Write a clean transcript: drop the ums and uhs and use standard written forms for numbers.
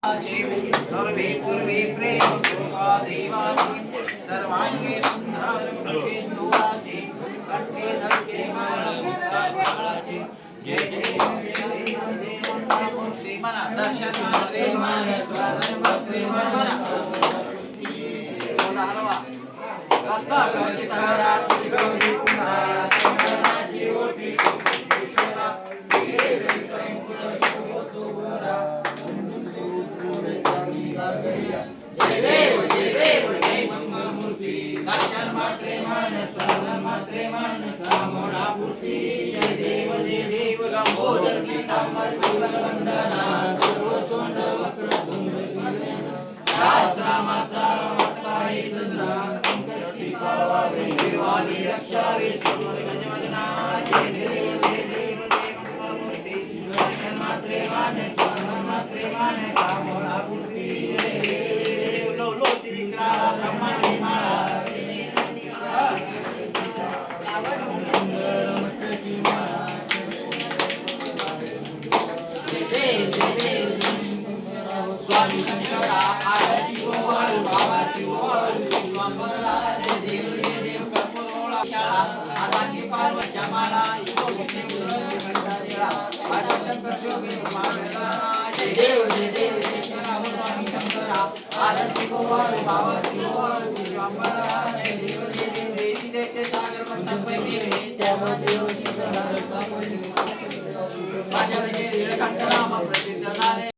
सर्वे पूर्वे प्रेम देवाची सर्वांगे सुंदर दोराचे कंठे धडके माळाचे जय जय जय देव मूर्ती मना दर्शन मात्रे मानस मात्रे मना हलवा रत्ता कवचितारा गौरी कुमार संगनाची ओटी विश्वना जय देव जय मंगलमूर्ती दर्शन मात्रे मानस मात्रे मानस कामना पूर्ती जय देव लंबोदर पीतांबर पिंगल वंदना सर्व सोंड वक्र तुंग दास रामाचा वाटपाई सदरा संकष्टी पावावे देवानी रक्षावे समोर गजवदना जय देव मंगलमूर्ती दर्शन मात्रे मानस मात्रे मानस कामना पूर्ती स्वामी शंकरा आरती ओवाळू बाबाती ओवाळू विश्वांबरा देव कर्पूरोळा शाळा आदानी पार्वच्या माला आशा शंकर जोगे मागला जय देव स्वामी शंकरा आरती ओवाळू बाबाती ओवाळू विश्वांबरा देव देवी देते सागर मंथन त्यामध्ये माझ्या नीळकंठ नाम प्रसिद्ध झाले